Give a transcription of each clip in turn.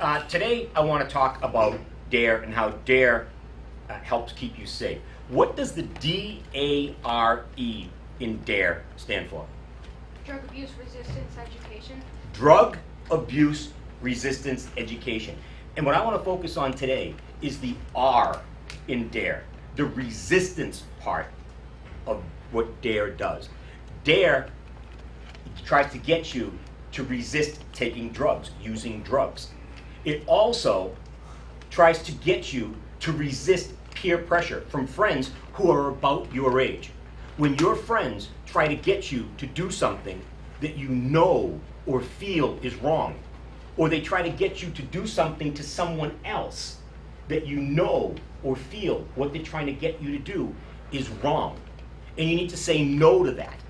Today I want to talk about D.A.R.E and how D.A.R.E helps keep you safe. What does the D.A.R.E in D.A.R.E stand for? Drug abuse resistance education. Drug abuse resistance education. And what I want to focus on today is the R in D.A.R.E, the resistance part of what D.A.R.E does. D.A.R.E tries to get you to resist taking drugs, using drugs. It also tries to get you to resist peer pressure from friends who are about your age. When your friends try to get you to do something that you know or feel is wrong, or they try to get you to do something to someone else that you know or feel what they're trying to get you to do is wrong. And you need to say no to that.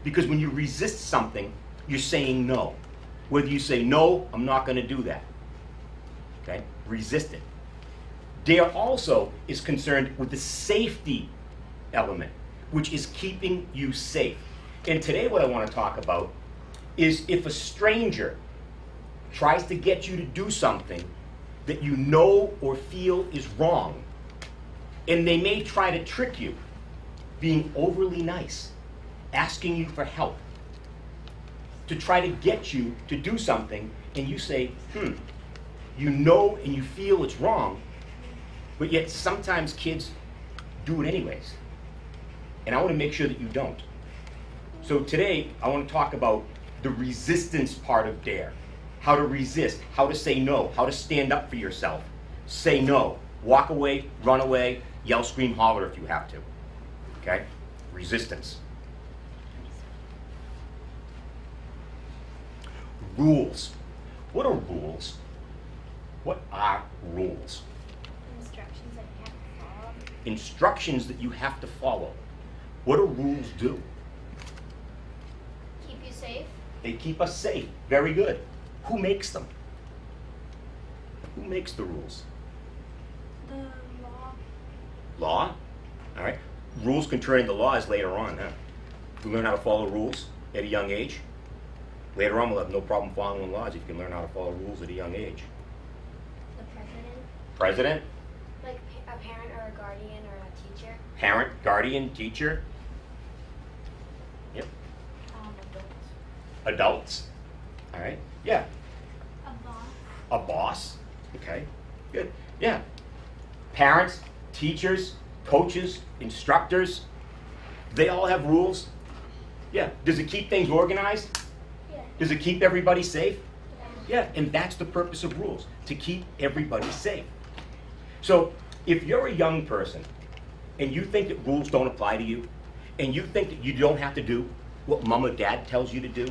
Because when you resist something, you're saying no. Whether you say, no, I'm not going to do that. Okay? Resist it. D.A.R.E also is concerned with the safety element, which is keeping you safe. And today what I want to talk about is if a stranger tries to get you to do something that you know or feel is wrong, and they may try to trick you, being overly nice, asking you for help, to try to get you to do something, and you say, you know and you feel it's wrong, but yet sometimes kids do it anyways. And I want to make sure that you don't. So today, I want to talk about the resistance part of D.A.R.E. How to resist, how to say no, how to stand up for yourself. Say no, walk away, run away, yell, scream, holler if you have to. Okay? Resistance. Rules. What are rules? What are rules? Instructions that you have to follow. Instructions that you have to follow. What do rules do? Keep you safe. They keep us safe. Very good. Who makes them? Who makes the rules? The law. Law? All right. Rules can turn into laws later on, huh? You learn how to follow rules at a young age. Later on, we'll have no problem following laws if you can learn how to follow rules at a young age. The president. President? Like a parent or a guardian or a teacher. Parent, guardian, teacher. Yep. Adults. Adults. All right. Yeah. A boss. A boss. Okay. Good. Yeah. Parents, teachers, coaches, instructors. They all have rules. Yeah. Does it keep things organized? Yeah. Does it keep everybody safe? Yeah. Yeah, and that's the purpose of rules, to keep everybody safe. So if you're a young person and you think that rules don't apply to you, and you think that you don't have to do what mom or dad tells you to do,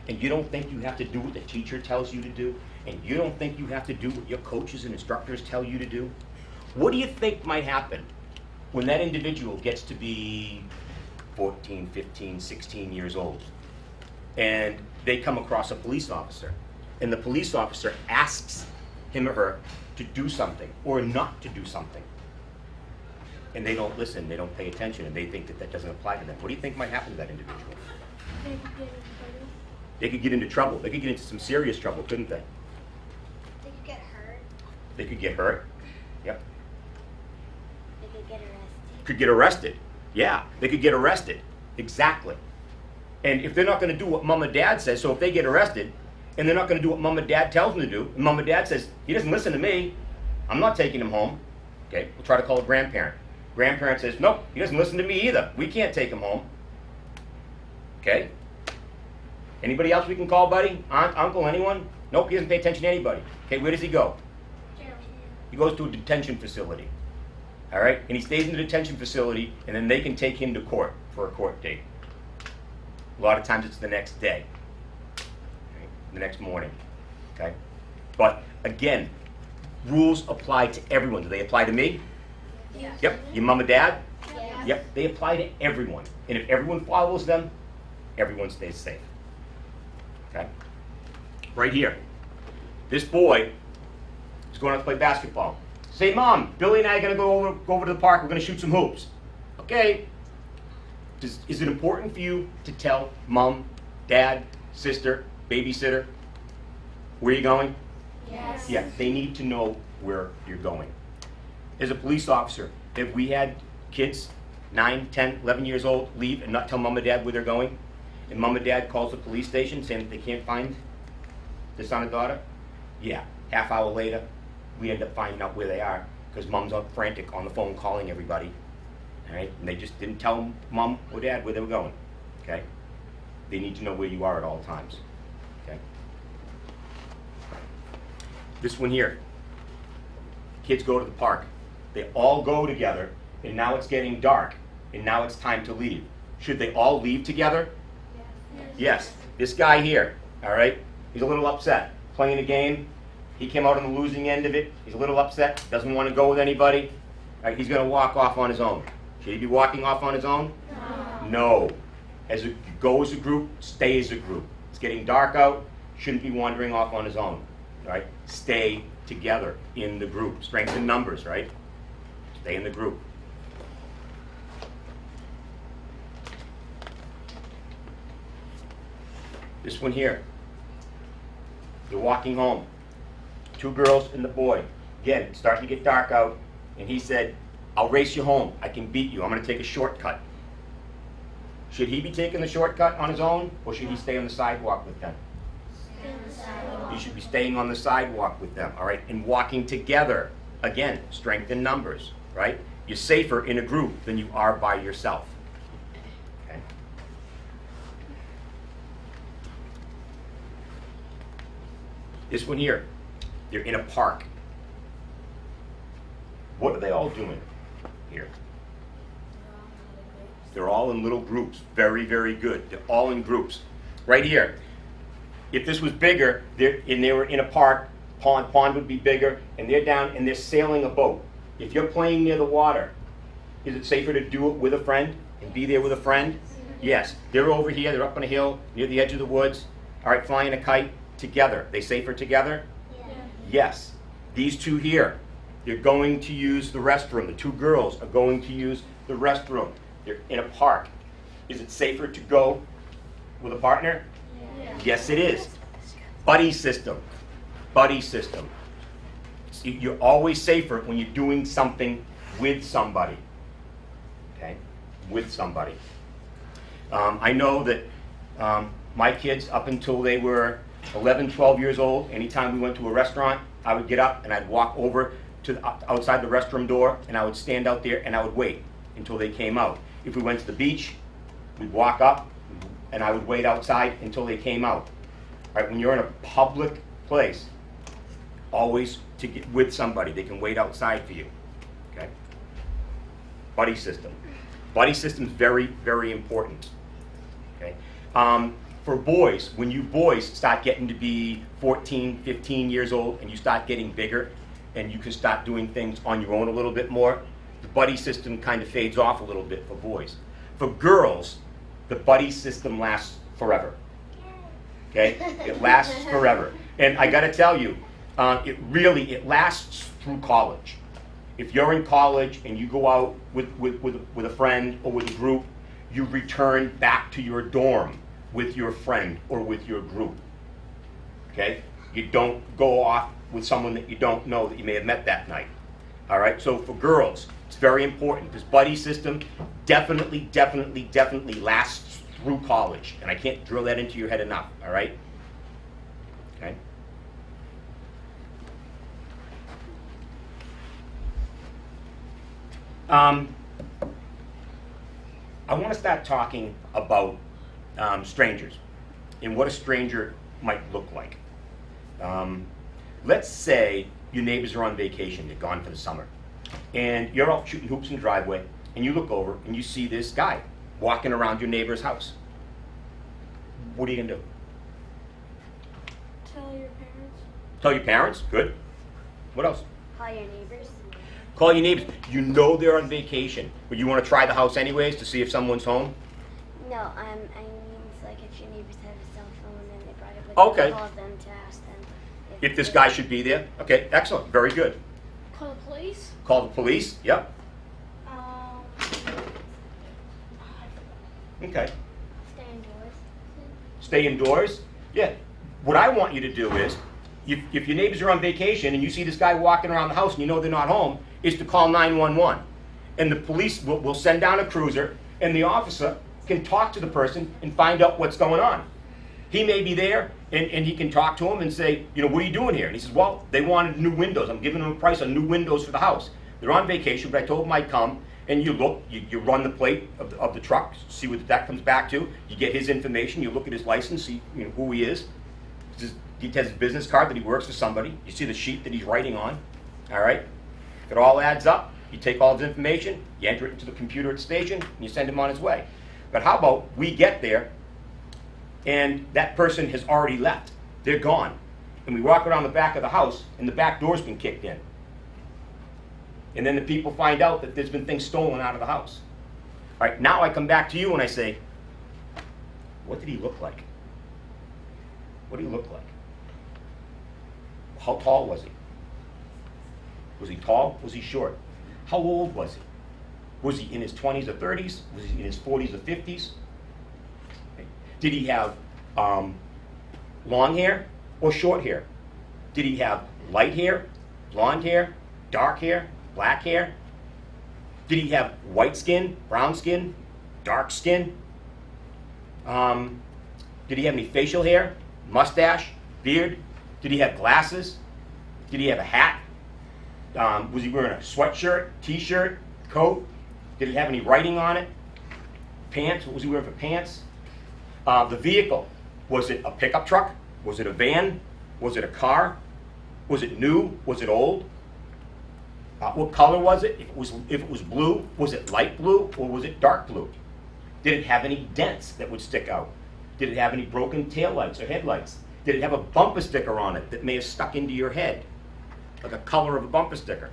and you don't think you have to do what the teacher tells you to do, and you don't think you have to do what your coaches and instructors tell you to do, what do you think might happen when that individual gets to be 14, 15, 16 years old, and they come across a police officer, and the police officer asks him or her to do something or not to do something, and they don't listen, they don't pay attention, and they think that that doesn't apply to them? What do you think might happen to that individual? They could get in trouble. They could get into trouble. They could get into some serious trouble, couldn't they? They could get hurt. They could get hurt. Yep. They could get arrested. Could get arrested. Yeah, they could get arrested. Exactly. And if they're not going to do what mom and dad says, so if they get arrested and they're not going to do what mom and dad tells them to do, and mom and dad says, he doesn't listen to me, I'm not taking him home. Okay, we'll try to call a grandparent. Grandparent says, nope, he doesn't listen to me either. We can't take him home. Okay? Anybody else we can call, buddy? Aunt, uncle, anyone? Nope, he doesn't pay attention to anybody. Okay, where does he go? Jail. He goes to a detention facility. All right? And he stays in the detention facility, and then they can take him to court for a court date. A lot of times it's the next day, okay? The next morning. Okay? But again, rules apply to everyone. Do they apply to me? Yeah. Yep. Your mom and dad? Yeah. Yep. They apply to everyone. And if everyone follows them, everyone stays safe. Okay? Right here. This boy is going out to play basketball. Say, Mom, Billy and I are going to go over to the park. We're going to shoot some hoops. Okay. Is it important for you to tell Mom, Dad, sister, babysitter, where are you going? Yes. Yeah, they need to know where you're going. As a police officer, have we had kids 9, 10, 11 years old leave and not tell mom and dad where they're going? And mom and dad calls the police station saying that they can't find their son or daughter? Yeah, half hour later, we end up finding out where they are because mom's up frantic on the phone calling everybody. All right, and they just didn't tell mom or dad where they were going. Okay, they need to know where you are at all times. Okay. This one here, kids go to the park. They all go together, and now it's getting dark, and now it's time to leave. Should they all leave together? Yes. This guy here, all right, he's a little upset. Playing a game, he came out on the losing end of it. He's a little upset, doesn't want to go with anybody. All right, he's going to walk off on his own. Should he be walking off on his own? No. Go as a group, stay as a group. It's getting dark out, shouldn't be wandering off on his own. All right, stay together in the group. Strength in numbers, right? Stay in the group. This one here, they're walking home. 2 girls and the boy. Again, it's starting to get dark out, and he said, I'll race you home. I can beat you. I'm going to take a shortcut. Should he be taking the shortcut on his own, or should he stay on the sidewalk with them? Stay on the sidewalk. You should be staying on the sidewalk with them, all right? And walking together. Again, strength in numbers, right? You're safer in a group than you are by yourself. Okay? This one here, they're in a park. What are they all doing here? They're all in little groups. Very, very good. They're all in groups. Right here. If this was bigger, and they were in a park, pond would be bigger, and they're down and they're sailing a boat. If you're playing near the water, is it safer to do it with a friend and be there with a friend? Yes. They're over here, they're up on a hill, near the edge of the woods, all right, flying a kite together. They safer together? Yeah. Yes. These 2 here, they're going to use the restroom. The 2 girls are going to use the restroom. They're in a park. Is it safer to go with a partner? Yeah. Yes, it is. Buddy system. Buddy system. You're always safer when you're doing something with somebody. Okay? With somebody. I know that my kids, up until they were 11, 12 years old, anytime we went to a restaurant, I would get up and I'd walk over to outside the restroom door, and I would stand out there and I would wait until they came out. If we went to the beach, we'd walk up and I would wait outside until they came out. All right, when you're in a public place, always to get with somebody. They can wait outside for you. Okay? Buddy system. Buddy system is very, very important. Okay? For boys, when you boys start getting to be 14, 15 years old and you start getting bigger and you can start doing things on your own a little bit more, the buddy system kind of fades off a little bit for boys. For girls, the buddy system lasts forever. Okay? It lasts forever. And I got to tell you, it lasts through college. If you're in college and you go out with a friend or with a group, you return back to your dorm with your friend or with your group. Okay? You don't go off with someone that you don't know that you may have met that night. All right? So for girls, it's very important. This buddy system definitely lasts through college. And I can't drill that into your head enough. All right? Okay? I want to start talking about strangers and what a stranger might look like. Let's say your neighbors are on vacation, they're gone for the summer, and you're out shooting hoops in the driveway, and you look over and you see this guy walking around your neighbor's house. What are you gonna do? Tell your parents. Tell your parents? Good. What else? Call your neighbors. Call your neighbors. You know they're on vacation, but you want to try the house anyways to see if someone's home? No, I mean, it's like if your neighbors have a cell phone and they brought it with Okay. them, call them to ask them If this guy should be there? Okay, excellent. Very good. Call the police? Call the police? Yep. Okay. stay indoors. Stay indoors? Yeah. What I want you to do is, if your neighbors are on vacation and you see this guy walking around the house and you know they're not home, is to call 911. And the police will send down a cruiser, and the officer can talk to the person and find out what's going on. He may be there, and he can talk to him and say, you know, what are you doing here? And he says, well, they wanted new windows. I'm giving them a price on new windows for the house. They're on vacation, but I told them I'd come. And you look, you run the plate of the truck, see what that comes back to. You get his information, you look at his license, see who he is. He has his business card that he works for somebody. You see the sheet that he's writing on, all right? If it all adds up, you take all his information, you enter it into the computer at the station, and you send him on his way. But how about we get there, and that person has already left. They're gone. And we walk around the back of the house, and the back door's been kicked in. And then the people find out that there's been things stolen out of the house. All right, now I come back to you and I say, what did he look like? What did he look like? How tall was he? Was he tall? Was he short? How old was he? Was he in his 20s or 30s? Was he in his 40s or 50s? Did he have long hair or short hair? Did he have light hair, blonde hair, dark hair, black hair? Did he have white skin, brown skin, dark skin? Did he have any facial hair, mustache, beard? Did he have glasses? Did he have a hat? Was he wearing a sweatshirt, t-shirt, coat? Did it have any writing on it? Pants? What was he wearing for pants? The vehicle, was it a pickup truck? Was it a van? Was it a car? Was it new? Was it old? What color was it? If it was blue, was it light blue or was it dark blue? Did it have any dents that would stick out? Did it have any broken taillights or headlights? Did it have a bumper sticker on it that may have stuck into your head? Like a color of a bumper sticker.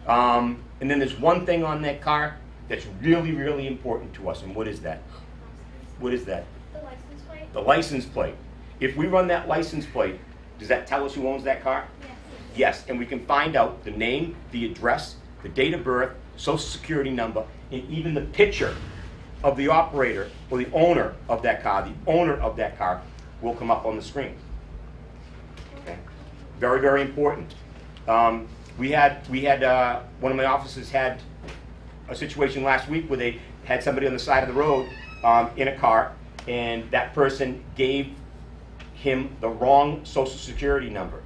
And then there's one thing on that car that's really, really important to us. And what is that? What is that? The license plate? The license plate. If we run that license plate, does that tell us who owns that car? Yes. Yes, and we can find out the name, the address, the date of birth, social security number, and even the picture of the operator or the owner of that car. The owner of that car will come up on the screen. Okay? Very, very important. We had one of my officers had a situation last week where they had somebody on the side of the road in a car, and that person gave him the wrong social security number.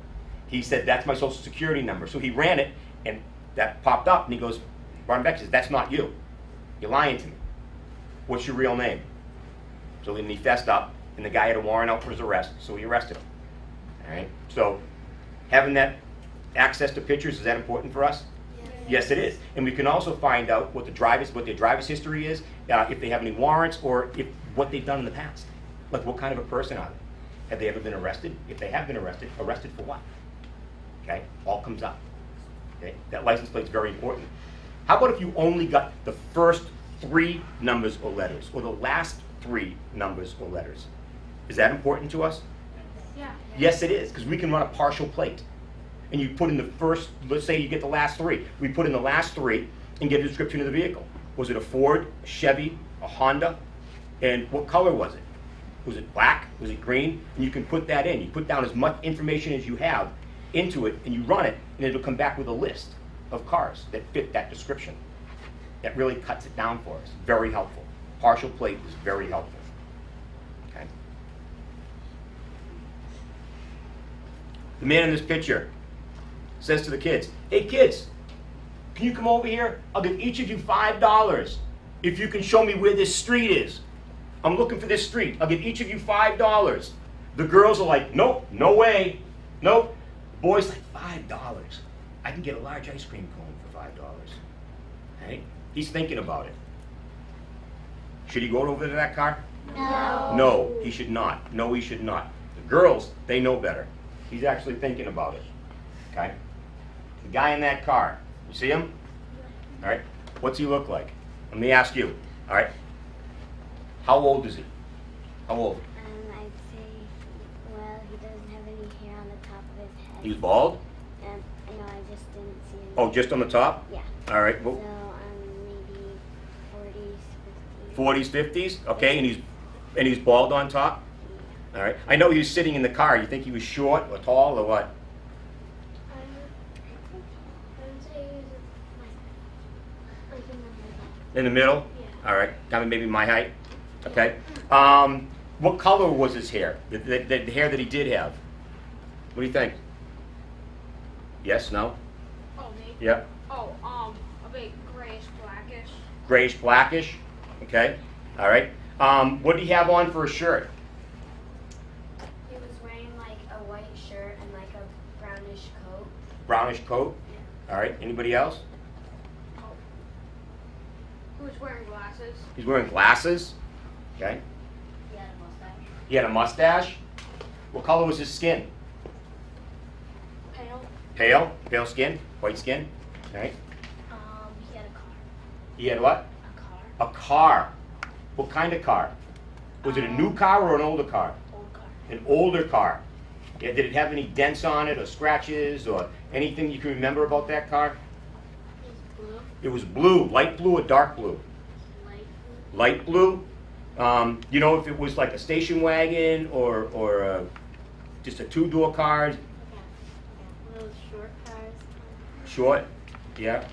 He said, that's my social security number. So he ran it, and that popped up, and he goes, Ron Beck says, that's not you. You're lying to me. What's your real name? So then he fessed up, and the guy had a warrant out for his arrest, so he arrested him. All right? So having that access to pictures, is that important for us? Yes, it is. And we can also find out what their driver's history is, if they have any warrants, or what they've done in the past. Like, what kind of a person are they? Have they ever been arrested? If they have been arrested for what? Okay, all comes up. Okay, that license plate's very important. How about if you only got the first 3 numbers or letters, or the last 3 numbers or letters? Is that important to us? Yeah. Yes, it is, because we can run a partial plate. And you put in the first, let's say you get the last 3. We put in the last 3 and get a description of the vehicle. Was it a Ford, a Chevy, a Honda? And what color was it? Was it black? Was it green? And you can put that in. You put down as much information as you have into it, and you run it, and it'll come back with a list of cars that fit that description. That really cuts it down for us. Very helpful. Partial plate is very helpful. Okay. The man in this picture says to the kids, hey kids, can you come over here? I'll give each of you $5 if you can show me where this street is. I'm looking for this street. I'll give each of you $5. The girls are like, nope, no way, nope. The boy's like, $5. I can get a large ice cream cone for $5. Right? He's thinking about it. Should he go over to that car? No. No, he should not. No, he should not. The girls, they know better. He's actually thinking about it. Okay? The guy in that car, you see him? All right. What's he look like? Let me ask you. All right. How old is he? How old? I'd say, well, he doesn't have any hair on the top of his head. He's bald? No, I just didn't see him. Oh, just on the top? Yeah. All right. So, Well, maybe 40s, 50s. 40s, 50s? Okay. And he's bald on top? All right. I know he was sitting in the car. You think he was short or tall or what? I would say he was like in the middle. In the middle? Yeah. All right. Kind of maybe my height. Okay. What color was his hair? The hair that he did have. What do you think? Yes, no? Oh, me? Yeah. Oh, a bit grayish, blackish. Grayish, blackish. Okay. All right. What did he have on for a shirt? He was wearing like a white shirt and like a brownish coat. Brownish coat. All right. Anybody else? Oh. Who was wearing glasses? He's wearing glasses. Okay. He had a mustache. He had a mustache. What color was his skin? Pale. Pale. Pale skin. White skin. All right. He had a car. He had what? A car. A car. What kind of car? Was it a new car or an older car? Old car. An older car. Yeah, did it have any dents on it or scratches or anything you can remember about that car? He was blue. It was blue. Light blue or dark blue? Light blue. Light blue. You know if it was like a station wagon or just a two-door car? Yeah. One of those short cars. Short? Yeah.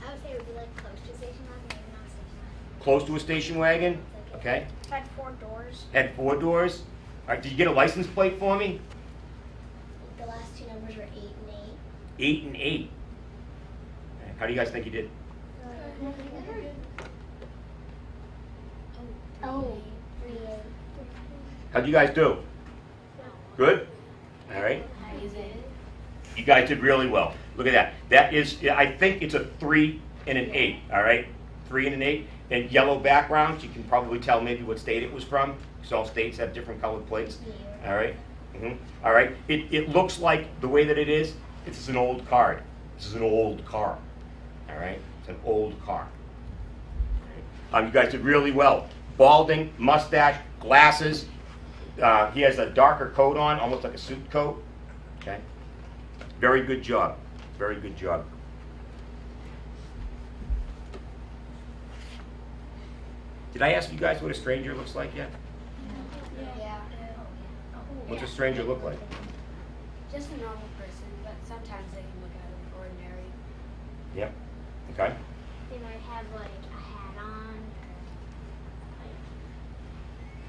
I would say it would be like close to a station wagon, maybe not a station wagon. Close to a station wagon? Okay. Had 4 doors. Had 4 doors? All right, did you get a license plate for me? The last 2 numbers were 8 and 8 and 8. How do you guys think you did? 8. Oh, 3 8. How'd you guys do? Good? All right. You guys did really well. Look at that. That is, I think it's a 3 and an 8, all right? 3 and an 8. And yellow background, you can probably tell maybe what state it was from, because all states have different colored plates. Yeah. All right? All right. It looks like the way that it is, it's an old card. This is an old car. All right? It's an old car. You guys did really well. Balding, mustache, glasses. He has a darker coat on, almost like a suit coat. Okay? Very good job. Very good job. Did I ask you guys what a stranger looks like yet? Yeah. What's a stranger look like? Just a normal person, but sometimes they can look at it ordinary. Yep. Okay. They might have like a hat on.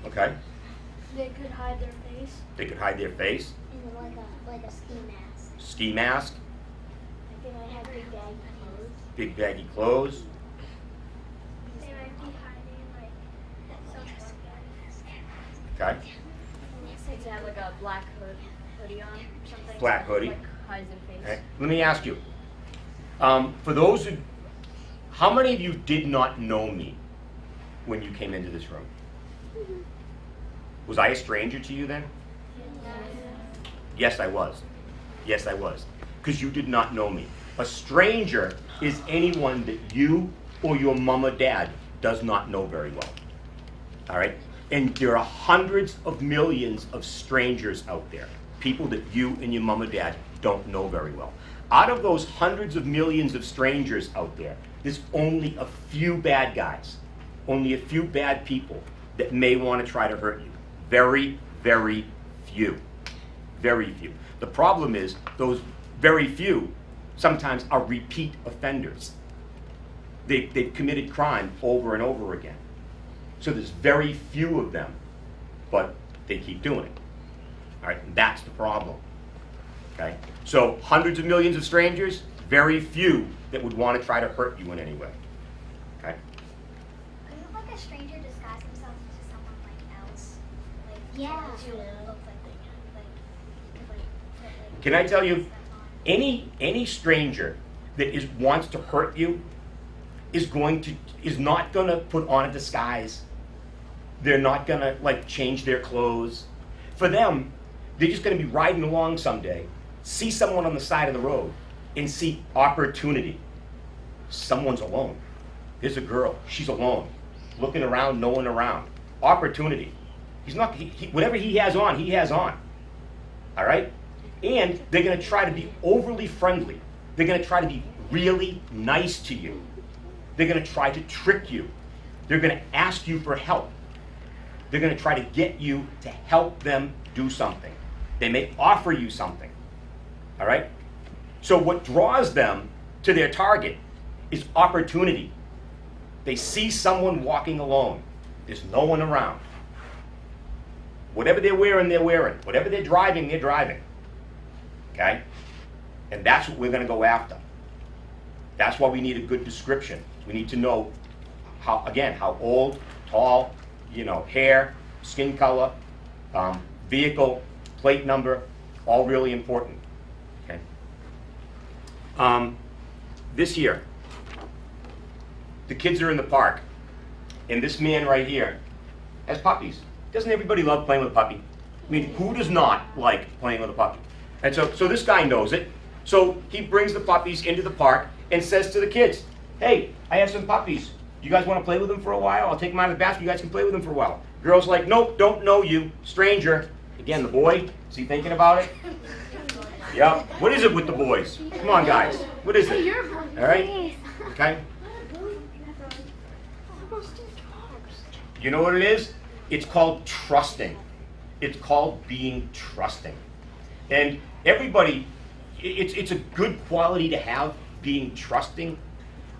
Okay. They could hide their face. They could hide their face. And like a ski mask. Ski mask. Like they might have big baggy clothes. Big baggy clothes. They might be hiding like Okay. They have like a black hoodie on or something. Black hoodie. Like hides their face. Okay. Let me ask you. For those who, how many of you did not know me when you came into this room? Was I a stranger to you then? Yes, I was. Yes, I was. Because you did not know me. A stranger is anyone that you or your mom or dad does not know very well. All right? And there are hundreds of millions of strangers out there, people that you and your mom or dad don't know very well. Out of those hundreds of millions of strangers out there, there's only a few bad guys, only a few bad people that may want to try to hurt you. Very, very few. Very few. The problem is those very few sometimes are repeat offenders. They've committed crime over and over again. So there's very few of them, but they keep doing it. All right, and that's the problem. Okay? So hundreds of millions of strangers, very few that would want to try to hurt you in any way. Okay? Couldn't like a stranger disguise himself into someone like else? Like yeah. To look like they Can I tell you, any stranger that wants to hurt you is not gonna put on a disguise. They're not gonna like change their clothes. For them, they're just gonna be riding along someday, see someone on the side of the road, and see opportunity. Someone's alone. There's a girl, she's alone, looking around, no one around. Opportunity. Whatever he has on, he has on. All right? And they're gonna try to be overly friendly. They're gonna try to be really nice to you. They're gonna try to trick you. They're gonna ask you for help. They're going to try to get you to help them do something. They may offer you something. All right? So what draws them to their target is opportunity. They see someone walking alone. There's no one around. Whatever they're wearing, they're wearing. Whatever they're driving, they're driving. Okay? And that's what we're going to go after. That's why we need a good description. We need to know how, again, how old, tall, hair, skin color, vehicle, plate number, all really important. Okay. This here, the kids are in the park, and this man right here has puppies. Doesn't everybody love playing with a puppy? I mean, who does not like playing with a puppy? And so this guy knows it. So he brings the puppies into the park and says to the kids, hey, I have some puppies. You guys want to play with them for a while? I'll take them out of the basket. You guys can play with them for a while. Girl's like, nope, don't know you. Stranger. Again, the boy, is he thinking about it? Yeah. What is it with the boys? Come on, guys. What is it? All right? Okay. You know what it is? It's called trusting. It's called being trusting. And everybody, it's a good quality to have, being trusting.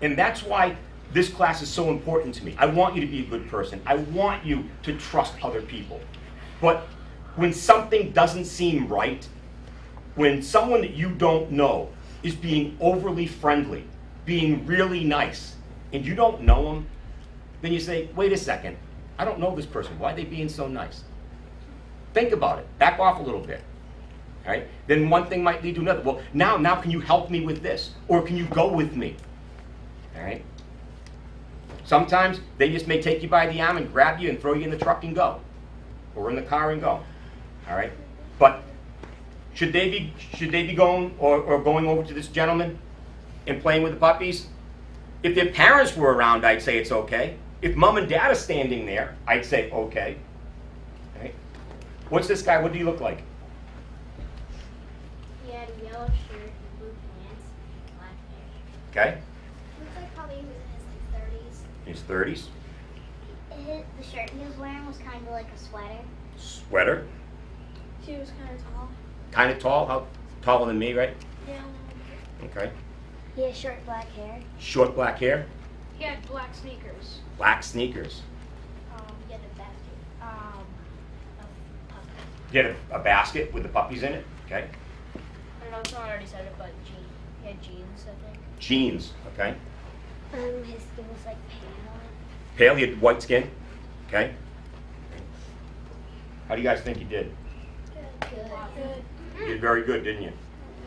And that's why this class is so important to me. I want you to be a good person. I want you to trust other people. But when something doesn't seem right, when someone that you don't know is being overly friendly, being really nice, and you don't know them, then you say, wait a second, I don't know this person. Why are they being so nice? Think about it. Back off a little bit. All right? Then one thing might lead to another. Well, now can you help me with this? Or can you go with me? All right? Sometimes they just may take you by the arm and grab you and throw you in the truck and go. Or in the car and go. All right? But should they be going or going over to this gentleman and playing with the puppies? If their parents were around, I'd say it's okay. If mom and dad are standing there, I'd say okay. Right? What's this guy? What do you look like? He had a yellow shirt and blue pants, black hair. Okay. Looks like probably he was in his 30s. His 30s. The shirt he was wearing was kind of like a sweater. Sweater. She was kind of tall. Kind of tall. How taller than me, right? Yeah. Okay. He has short black hair. Short black hair. He had black sneakers. Black sneakers. He had a basket. Of puppies. He had a basket with the puppies in it. Okay. I don't know if someone already said it, but he had jeans, I think. Jeans. Okay. His skin was like pale. Pale. He had white skin. Okay. How do you guys think he did? Good. You did very good, didn't you?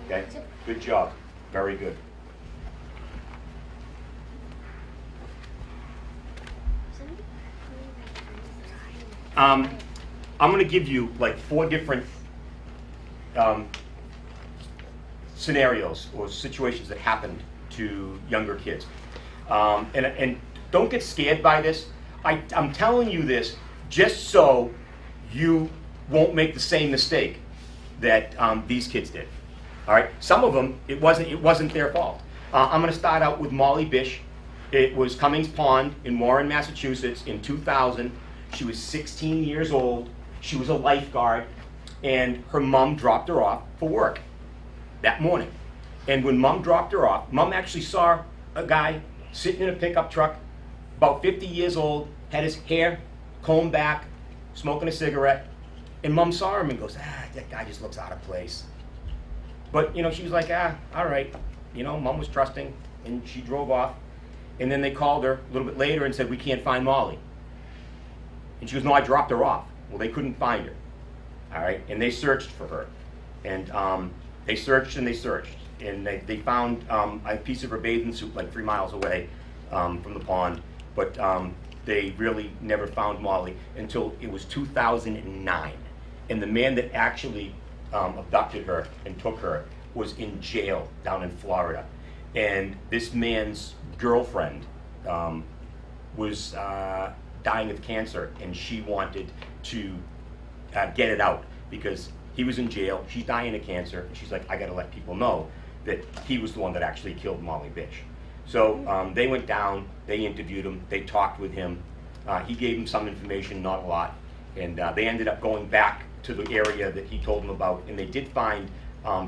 Okay. Good job. Very good. I'm going to give you like 4 different scenarios or situations that happened to younger kids. And don't get scared by this. I'm telling you this just so you won't make the same mistake that these kids did. All right. Some of them, it wasn't their fault. I'm going to start out with Molly Bish. It was Cummings Pond in Warren, Massachusetts in 2000. She was 16 years old. She was a lifeguard, and her mom dropped her off for work that morning. And when mom dropped her off, mom actually saw a guy sitting in a pickup truck, about 50 years old, had his hair combed back, smoking a cigarette. And mom saw him and goes, that guy just looks out of place. But, she was like, all right. Mom was trusting, and she drove off. And then they called her a little bit later and said, we can't find Molly. And she goes, no, I dropped her off. Well, they couldn't find her. All right, and they searched for her. And they searched and they searched. And they found a piece of her bathing suit like 3 miles away from the pond. But they really never found Molly until it was 2009. And the man that actually abducted her and took her was in jail down in Florida. And this man's girlfriend was dying of cancer, and she wanted to get it out because he was in jail, she's dying of cancer, and she's like, I gotta let people know that he was the one that actually killed Molly Bish. So they went down, they interviewed him, they talked with him, he gave him some information, not a lot, And they ended up going back to the area that he told them about, and they did find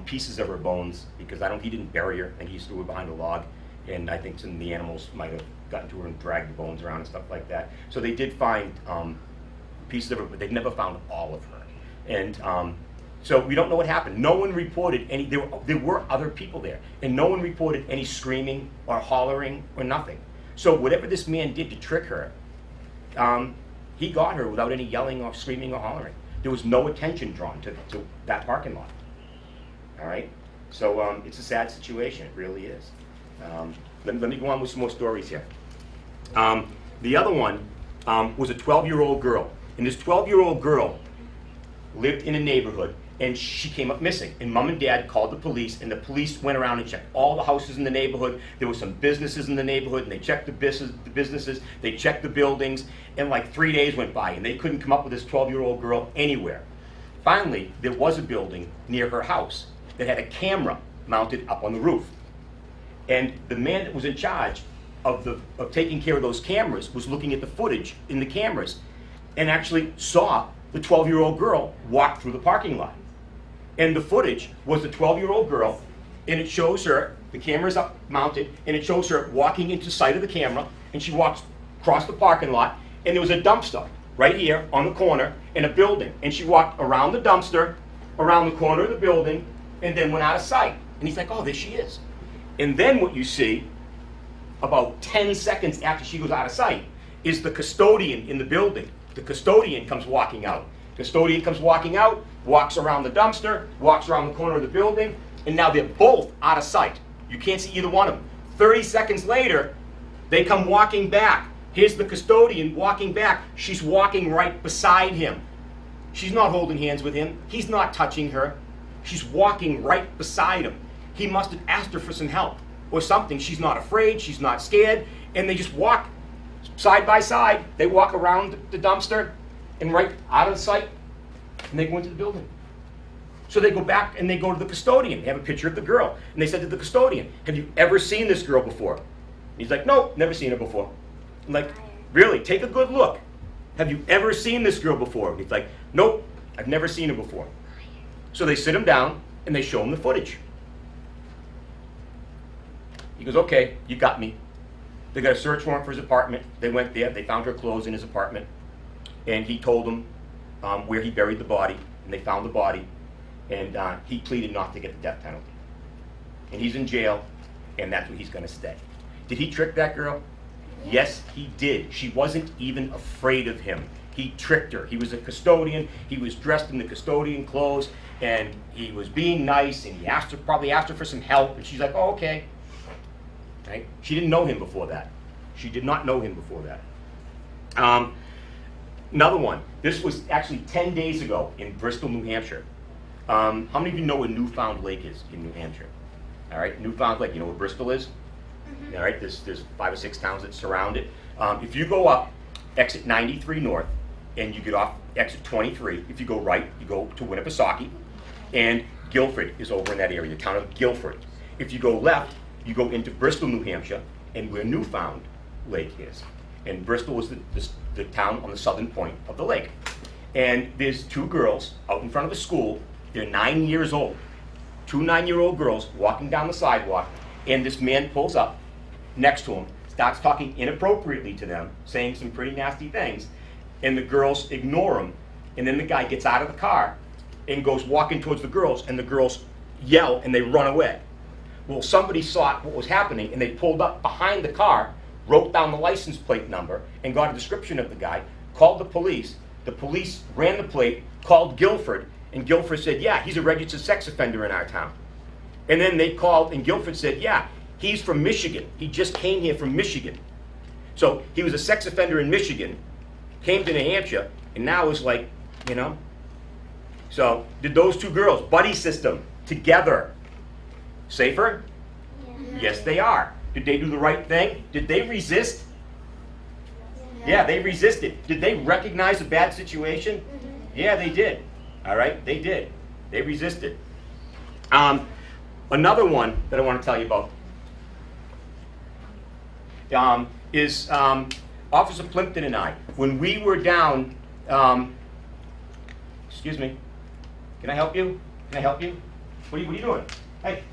pieces of her bones, because he didn't bury her, and he threw her behind a log, and I think some of the animals might have gotten to her and dragged the bones around and stuff like that. So they did find pieces of her, but they've never found all of her. And so we don't know what happened. No one reported any, there were other people there, and no one reported any screaming or hollering or nothing. So whatever this man did to trick her, he got her without any yelling or screaming or hollering. There was no attention drawn to that parking lot. All right? So it's a sad situation, it really is. Let me go on with some more stories here. The other one was a 12-year-old girl. And this 12-year-old girl lived in a neighborhood, and she came up missing. And mom and dad called the police, and the police went around and checked all the houses in the neighborhood. There were some businesses in the neighborhood, and they checked the businesses, they checked the buildings, and like 3 days went by, and they couldn't come up with this 12-year-old girl anywhere. Finally, there was a building near her house that had a camera mounted up on the roof. And the man that was in charge of taking care of those cameras was looking at the footage in the cameras and actually saw the 12-year-old girl walk through the parking lot. And the footage was the 12-year-old girl, and it shows her, the camera's up mounted, and it shows her walking into sight of the camera, and she walks across the parking lot, and there was a dumpster right here on the corner in a building. And she walked around the dumpster, around the corner of the building, and then went out of sight. And he's like, oh, there she is. And then what you see, about 10 seconds after she goes out of sight, is the custodian in the building. The custodian comes walking out. Custodian comes walking out, walks around the dumpster, walks around the corner of the building, and now they're both out of sight. You can't see either one of them. 30 seconds later, they come walking back. Here's the custodian walking back. She's walking right beside him. She's not holding hands with him. He's not touching her. She's walking right beside him. He must have asked her for some help or something. She's not afraid. She's not scared. And they just walk side by side. They walk around the dumpster and right out of sight, and they go into the building. So they go back and they go to the custodian. They have a picture of the girl. And they said to the custodian, have you ever seen this girl before? And he's like, nope, never seen her before. I'm like, really? Take a good look. Have you ever seen this girl before? And he's like, nope, I've never seen her before. So they sit him down and they show him the footage. He goes, okay, you got me. They got a search warrant for his apartment. They went there, they found her clothes in his apartment, and he told them where he buried the body, and they found the body, and he pleaded not to get the death penalty. And he's in jail, and that's where he's going to stay. Did he trick that girl? Yes, he did. She wasn't even afraid of him. He tricked her. He was a custodian. He was dressed in the custodian clothes, and he was being nice, and he probably asked her for some help, and she's like, oh, okay. Right? She didn't know him before that. She did not know him before that. Another one. This was actually 10 days ago in Bristol, New Hampshire. How many of you know where Newfound Lake is in New Hampshire? All right, Newfound Lake. You know where Bristol is? Mm-hmm. All right, there's 5 or 6 towns that surround it. If you go up exit 93 north and you get off exit 23, if you go right, you go to Winnipesaukee, and Guilford is over in that area, the town of Guilford. If you go left, you go into Bristol, New Hampshire, and where Newfound Lake is. And Bristol is the town on the southern point of the lake. And there's 2 girls out in front of a school. They're 9 years old. 2 9-year-old girls walking down the sidewalk, and this man pulls up next to them, starts talking inappropriately to them, saying some pretty nasty things, and the girls ignore him. And then the guy gets out of the car and goes walking towards the girls, and the girls yell and they run away. Well, somebody saw what was happening, and they pulled up behind the car, wrote down the license plate number, and got a description of the guy, called the police. The police ran the plate, called Guilford, and Guilford said, yeah, he's a registered sex offender in our town. And then they called, and Guilford said, yeah, he's from Michigan. He just came here from Michigan. So he was a sex offender in Michigan, came to New Hampshire, and now is like, you know. So did those 2 girls, buddy system, together, safer? Yeah. Yes, they are. Did they do the right thing? Did they resist? Yeah, they resisted. Did they recognize a bad situation? Mm-hmm. Yeah, they did. All right, they did. They resisted. Another one that I want to tell you about is Officer Plimpton and I. When we were down Excuse me. Can I help you? Can I help you? What are you doing? Hey,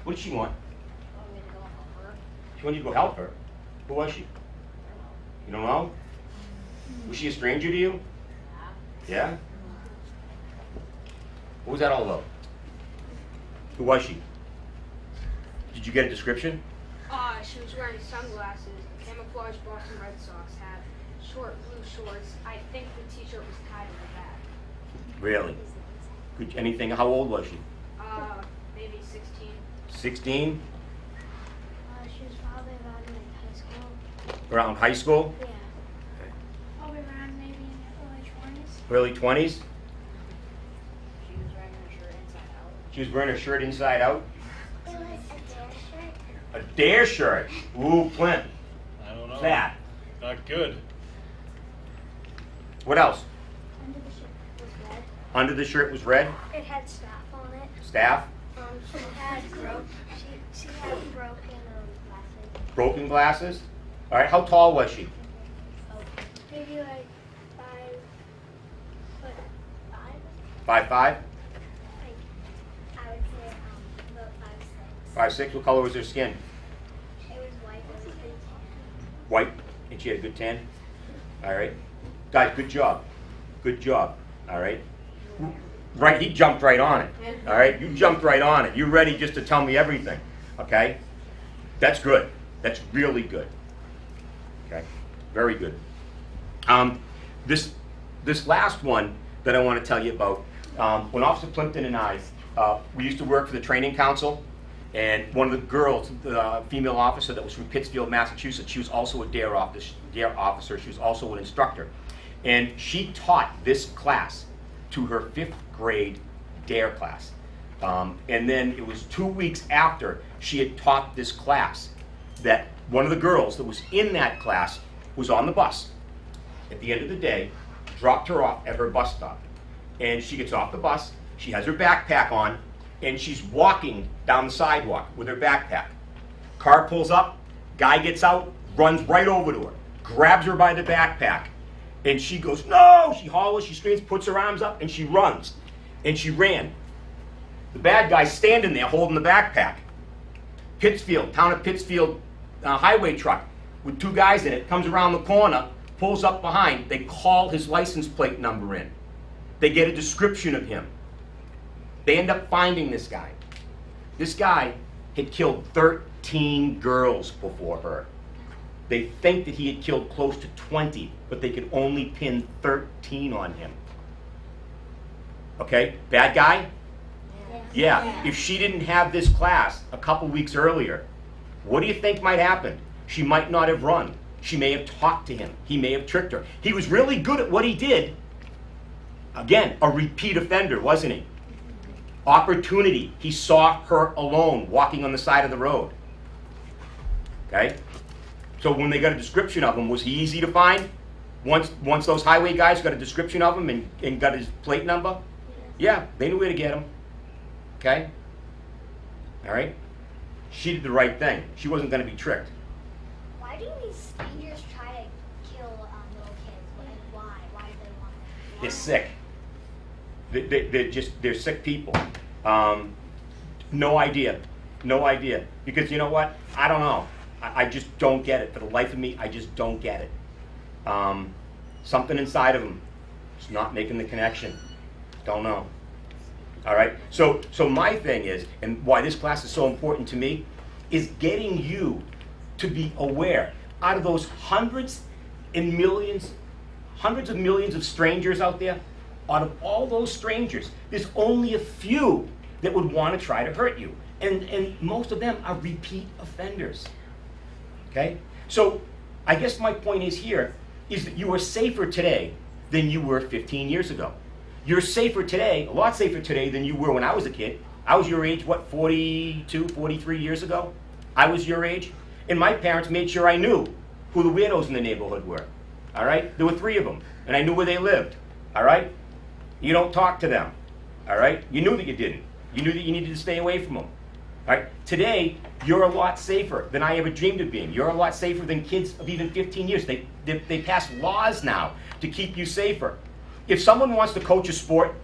what does she want? Want me to go help her? She wanted you to go help her. Who was she? You don't know? Was she a stranger to you? Yeah? What was that all about? Who was she? Did you get a description? She was wearing sunglasses, a camouflage Boston Red Sox hat, short blue shorts. I think the t-shirt was tied in the back. Really? Anything? How old was she? Maybe 16. 16? She was probably around like high school. Around high school? Yeah. Probably around maybe in her early 20s. Early 20s? She was wearing her shirt inside out. She was wearing her shirt inside out? It was a D.A.R.E shirt. A D.A.R.E shirt. Ooh, Clint. I don't know. What's that? Not good. What else? Under the shirt was red. Under the shirt was red? It had staff on it. Staff? She had broken glasses. Broken glasses? All right, how tall was she? Maybe like 5'5". 5'5"? Like I would say about 5'6". 5'6"? What color was her skin? It was white. It was pretty tan. White, and she had a good tan? All right. Guys, good job. Good job. All right. Right, he jumped right on it. All right, you jumped right on it. You're ready just to tell me everything. Okay? That's good. That's really good. Okay? Very good. This last one that I want to tell you about, when Officer Plimpton and I, we used to work for the training council, and one of the girls, the female officer that was from Pittsfield, Massachusetts, she was also a D.A.R.E. officer. She was also an instructor. And she taught this class to her 5th grade D.A.R.E. class. And then it was 2 weeks after she had taught this class that one of the girls that was in that class was on the bus. At the end of the day, dropped her off at her bus stop. And she gets off the bus, she has her backpack on, and she's walking down the sidewalk with her backpack. Car pulls up, guy gets out, runs right over to her, grabs her by the backpack, and she goes, no! She hollers, she screams, puts her arms up, and she runs. And she ran. The bad guy's standing there holding the backpack. Town of Pittsfield highway truck with 2 guys in it, comes around the corner, pulls up behind. They call his license plate number in. They get a description of him. They end up finding this guy. This guy had killed 13 girls before her. They think that he had killed close to 20, but they could only pin 13 on him. Okay, bad guy? Yeah, if she didn't have this class a couple weeks earlier, what do you think might happen? She might not have run. She may have talked to him. He may have tricked her. He was really good at what he did. Again, a repeat offender, wasn't he? Opportunity. He saw her alone walking on the side of the road. Okay? So when they got a description of him, was he easy to find? Once those highway guys got a description of him and got his plate number? Yeah, they knew where to get him. Okay? All right? She did the right thing. She wasn't going to be tricked. Why do these strangers try to kill little kids? And why? Why do they want to? They're sick. They're sick people. No idea. No idea. Because you know what? I don't know. I just don't get it. For the life of me, I just don't get it. Something inside of them is not making the connection. Don't know. All right? So my thing is, and why this class is so important to me, is getting you to be aware. Out of those hundreds of millions of strangers out there, out of all those strangers, there's only a few that would want to try to hurt you. And most of them are repeat offenders. Okay? So I guess my point is here is that you are safer today than you were 15 years ago. You're safer today, a lot safer today than you were when I was a kid. I was your age, 42, 43 years ago? I was your age. And my parents made sure I knew who the weirdos in the neighborhood were. All right? There were 3 of them, and I knew where they lived. All right? You don't talk to them. All right? You knew that you didn't. You knew that you needed to stay away from them. All right? Today, you're a lot safer than I ever dreamed of being. You're a lot safer than kids of even 15 years. They pass laws now to keep you safer. If someone wants to coach a sport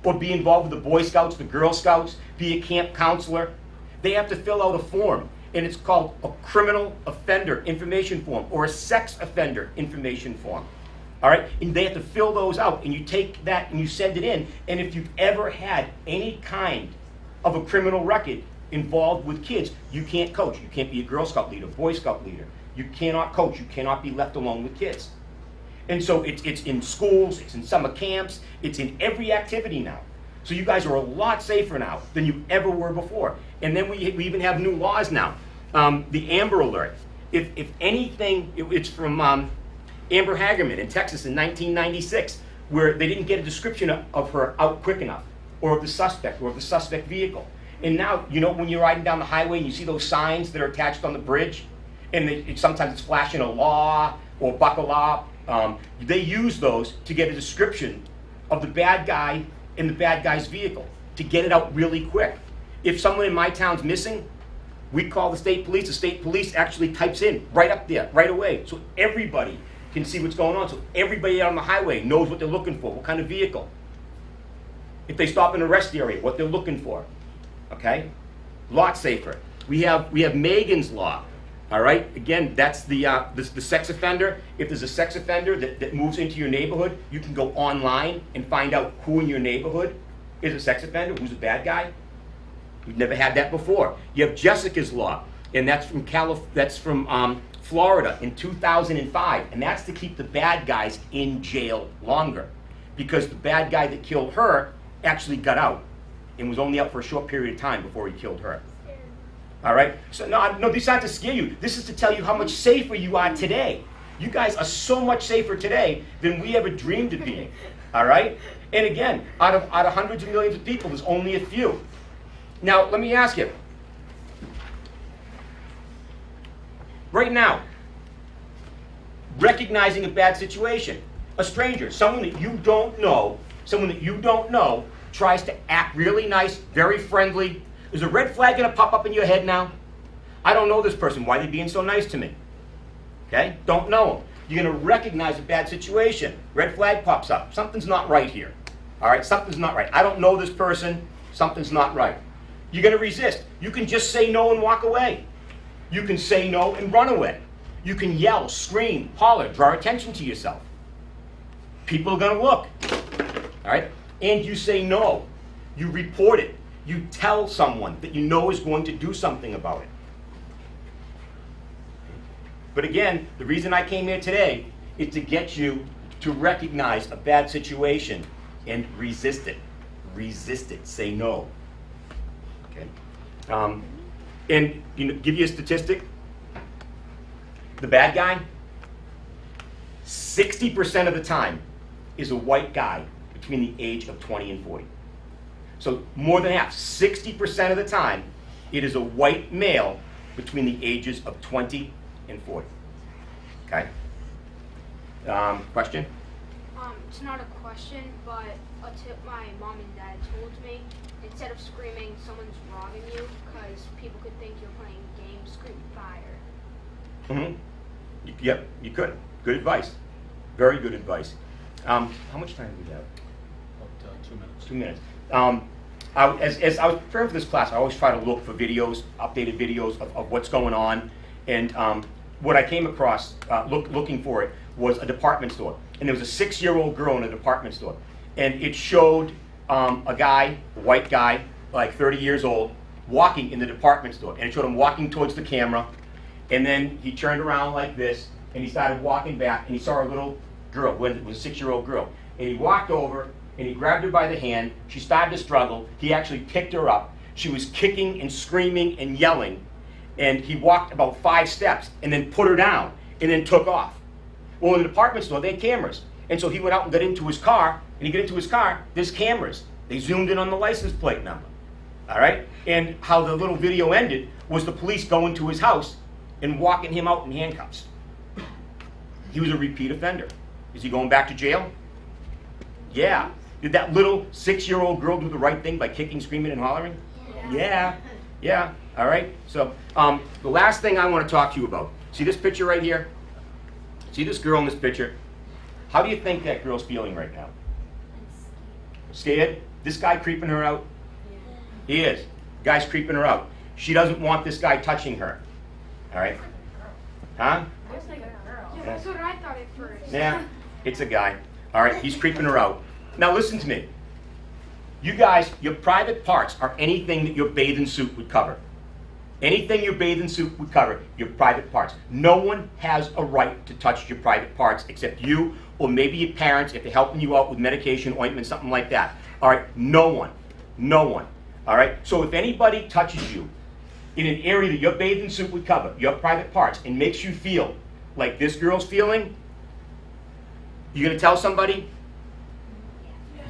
or be involved with the Boy Scouts, the Girl Scouts, be a camp counselor, they have to fill out a form, and it's called a criminal offender information form or a sex offender information form. All right, and they have to fill those out, and you take that and you send it in, and if you've ever had any kind of a criminal record involved with kids, you can't coach. You can't be a Girl Scout leader, Boy Scout leader. You cannot coach. You cannot be left alone with kids. And so it's in schools, it's in summer camps, it's in every activity now. So you guys are a lot safer now than you ever were before. And then we even have new laws now. The Amber Alert. If anything, it's from Amber Hagerman in Texas in 1996, where they didn't get a description of her out quick enough, or of the suspect, or of the suspect vehicle. And now, you know, when you're riding down the highway and you see those signs that are attached on the bridge, and sometimes it's flashing a law or buckle up, they use those to get a description of the bad guy in the bad guy's vehicle, to get it out really quick. If someone in my town's missing, we call the state police. The state police actually types in right up there, right away, so everybody can see what's going on, so everybody out on the highway knows what they're looking for, what kind of vehicle. If they stop in a rest area, what they're looking for, okay? Lot safer. We have Megan's Law, all right? Again, that's the sex offender. If there's a sex offender that moves into your neighborhood, you can go online and find out who in your neighborhood is a sex offender, who's a bad guy. We've never had that before. You have Jessica's Law, and that's from Florida in 2005, and that's to keep the bad guys in jail longer, because the bad guy that killed her actually got out and was only out for a short period of time before he killed her. All right? So no, these aren't to scare you. This is to tell you how much safer you are today. You guys are so much safer today than we ever dreamed of being. All right? And again, out of hundreds of millions of people, there's only a few. Now, let me ask you. Right now, recognizing a bad situation, a stranger, someone that you don't know, tries to act really nice, very friendly. Is a red flag going to pop up in your head now? I don't know this person. Why are they being so nice to me? Okay? Don't know them. You're going to recognize a bad situation. Red flag pops up. Something's not right here. All right? Something's not right. I don't know this person. Something's not right. You're going to resist. You can just say no and walk away. You can say no and run away. You can yell, scream, holler, draw attention to yourself. People are going to look. All right? And you say no. You report it. You tell someone that you know is going to do something about it. But again, the reason I came here today is to get you to recognize a bad situation and resist it. Resist it. Say no. Okay? And give you a statistic. The bad guy, 60% of the time, is a white guy between the age of 20 and 40. So more than half, 60% of the time, it is a white male between the ages of 20 and 40. Okay? Question? It's not a question, but a tip my mom and dad told me. Instead of screaming someone's robbing you, because people could think you're playing games, scream fire. Mm-hmm. Yep, you could. Good advice. Very good advice. How much time do we have? About 2 minutes. 2 minutes. As I was preparing for this class, I always try to look for videos, updated videos of what's going on. And what I came across looking for it was a department store. And there was a 6-year-old girl in a department store. And it showed a guy, a white guy, like 30 years old, walking in the department store. And it showed him walking towards the camera. And then he turned around like this, and he started walking back, and he saw a little girl, it was a 6-year-old girl. And he walked over, and he grabbed her by the hand. She started to struggle. He actually picked her up. She was kicking and screaming and yelling. And he walked about 5 steps and then put her down and then took off. Well, in the department store, they had cameras. And so he went out and got into his car. And he got into his car, there's cameras. They zoomed in on the license plate number. All right? And how the little video ended was the police going to his house and walking him out in handcuffs. He was a repeat offender. Is he going back to jail? Yeah. Did that little 6-year-old girl do the right thing by kicking, screaming, and hollering? Yeah. All right. So the last thing I want to talk to you about. See this picture right here? See this girl in this picture? How do you think that girl's feeling right now? Scared? This guy creeping her out? He is. Guy's creeping her out. She doesn't want this guy touching her. All right? Huh? Looks like a girl. Yeah, that's what I thought at first. Yeah, it's a guy. All right, he's creeping her out. Now listen to me. You guys, your private parts are anything that your bathing suit would cover. Anything your bathing suit would cover, your private parts. No one has a right to touch your private parts except you or maybe your parents if they're helping you out with medication, ointment, something like that. All right, no one. No one. All right, so if anybody touches you in an area that your bathing suit would cover, your private parts, and makes you feel like this girl's feeling, you're gonna tell somebody?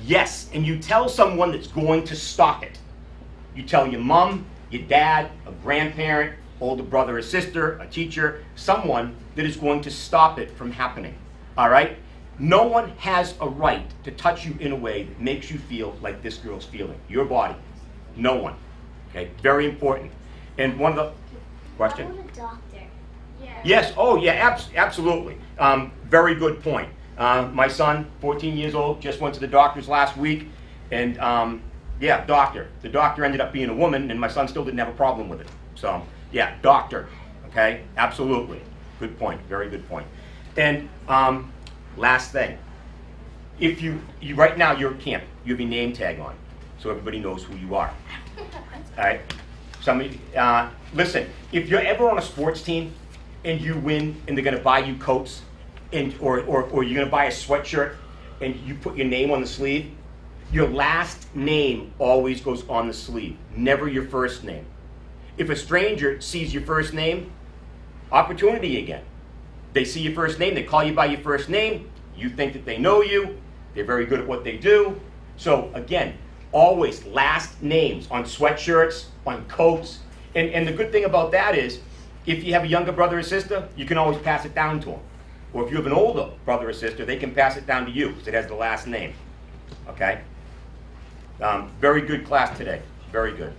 Yes, and you tell someone that's going to stop it. You tell your mom, your dad, a grandparent, older brother or sister, a teacher, someone that is going to stop it from happening. All right? No one has a right to touch you in a way that makes you feel like this girl's feeling. Your body. No one. Okay? Very important. And one of the question? How about a doctor? Yeah. Yes. Oh, yeah. Absolutely. Very good point. My son, 14 years old, just went to the doctor's last week, and yeah, doctor. The doctor ended up being a woman, and my son still didn't have a problem with it. So, yeah, doctor. Okay, absolutely. Good point. Very good point. And last thing, if you right now you're at camp, you have your name tag on, so everybody knows who you are. All right. Somebody, listen. If you're ever on a sports team and you win, and they're going to buy you coats, and or you're going to buy a sweatshirt, and you put your name on the sleeve, your last name always goes on the sleeve, never your first name. If a stranger sees your first name, opportunity again. They see your first name, they call you by your first name, you think that they know you, they're very good at what they do. So again, always last names on sweatshirts, on coats. And the good thing about that is, if you have a younger brother or sister, you can always pass it down to them. Or if you have an older brother or sister, they can pass it down to you, because it has the last name. Okay? Very good class today. Very good.